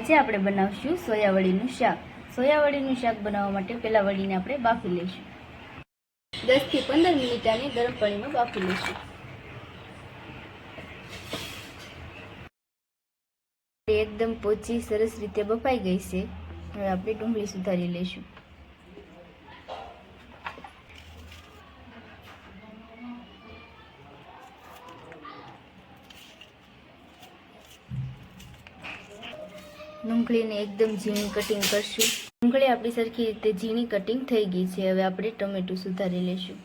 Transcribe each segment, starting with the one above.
આજે આપણે બનાવશું સોયાવડીનું શાક. સોયાવડીનું શાક બનાવવા માટે પહેલા વડીને આપણે બાફી લઈશું. 10 થી 15 મિનિટ આને ગરમ પાણીમાં બાફી લઈશું. એકદમ પોચી સરસ રીતે બફાઈ ગઈ છે. હવે આપણે ડુંગળી સુધારી લઈશું. ડુંગળીને એકદમ ઝીણી કટિંગ કરશું. ડુંગળી આપણી સરખી રીતે ઝીણી કટિંગ થઈ ગઈ છે. હવે આપણે ટમેટું સુધારી લઈશું.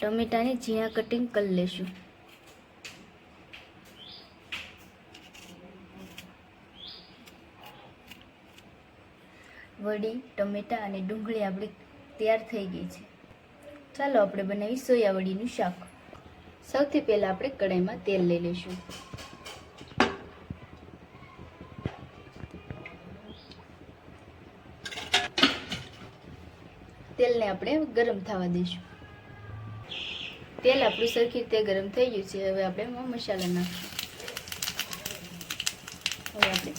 ટમેટાને ઝીણા કટિંગ કરી લઈશું. વડી, ટમેટા અને ડુંગળી આપણી તૈયાર થઈ ગઈ છે. ચાલો આપણે બનાવી સોયાવડીનું શાક. સૌથી પહેલા આપણે કઢાઈમાં તેલ લઈ લઈશું. તેલને આપણે ગરમ થવા દઈશું. તેલ આપણું સરખી રીતે ગરમ થઈ ગયું છે. હવે આપણે મસાલા નાખીશું. હવે આપણે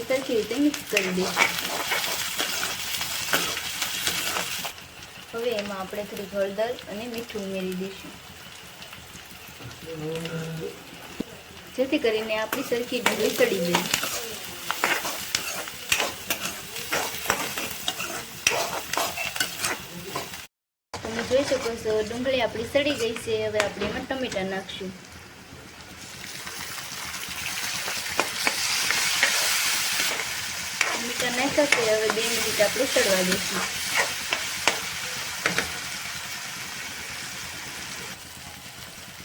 સરખી રીતે મિક્સ કરી દઈશું. હવે એમાં આપણે થોડી હળદર અને મીઠું ઉમેરી દઈશું, જેથી કરીને આપણી સરખી ડુંગળી સડી જાય. તમે જોઈ શકો છો ડુંગળી આપણી સડી ગઈ છે. હવે આપણે એમાં ટમેટા નાખશું. ટમેટા નાખ્યા છે. હવે 2 મિનિટ આપણે સડવા દઈશું.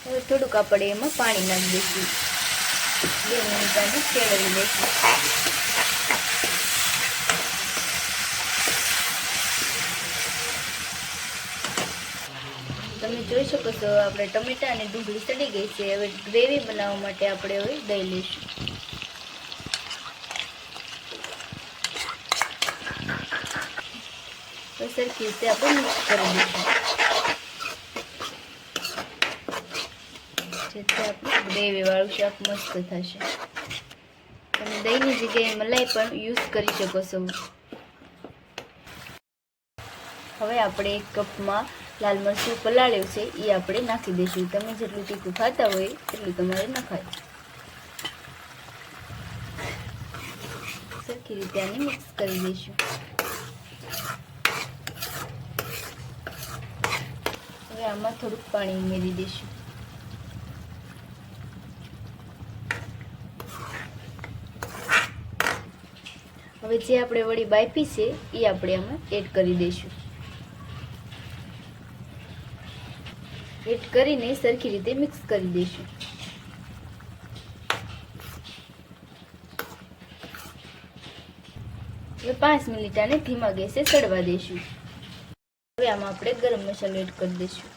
હવે થોડુંક આપણે એમાં પાણી નાખી દઈશું. 2 મિનિટ આને ચેડવી દઈશું. તમે જોઈ શકો છો આપણે ટમેટા અને ડુંગળી સડી ગઈ છે. હવે ગ્રેવી બનાવવા માટે આપણે હવે દહીં લઈશું. સરખી રીતે આપણે મિક્સ કરી દઈશું, જેથી આપણું ગ્રેવી વાળું શાક મસ્ત થશે. તમે દહીંની જગ્યાએ મલાઈ પણ યુઝ કરી શકો છો. હવે આપણે 1 કપમાં લાલ મરચું પલાળ્યું છે એ આપણે નાખી દઈશું. તમે જેટલું તીખું ખાતા હોય એટલું તમારે નખાય. સરખી રીતે આને મિક્સ કરી દઈશું. હવે આમાં થોડુંક પાણી ઉમેરી દઈશું. હવે જે આપણે વળી બાફી છે એ આપણે આમાં એડ કરી દઈશું. એડ કરીને સરખી રીતે મિક્સ કરી દઈશું. હવે 5 મિનિટ આને ધીમા ગેસે સડવા દઈશું. હવે આમાં આપણે ગરમ મસાલો એડ કરી દઈશું.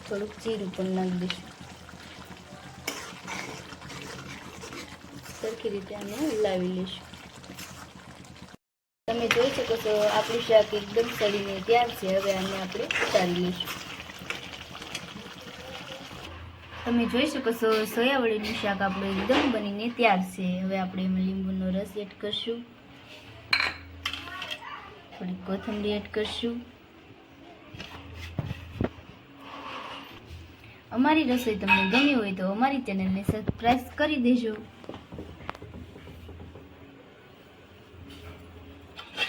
થોડુંક જીરું પણ નાખી દઈશું. સરખી રીતે આને હલાવી લઈશું. તમે જોઈ શકો છો આપણું શાક એકદમ સડીને તૈયાર છે. હવે આને આપણે ઉતારી લઈશું. તમે જોઈ શકો છો સોયાવડીનું શાક આપણું એકદમ બનીને તૈયાર છે. હવે આપણે એમાં લીંબુનો રસ એડ કરશું. થોડી કોથમરી એડ કરશું. અમારી રસોઈ તમને ગમી હોય તો અમારી ચેનલને સબસ્ક્રાઇબ કરી દેજો.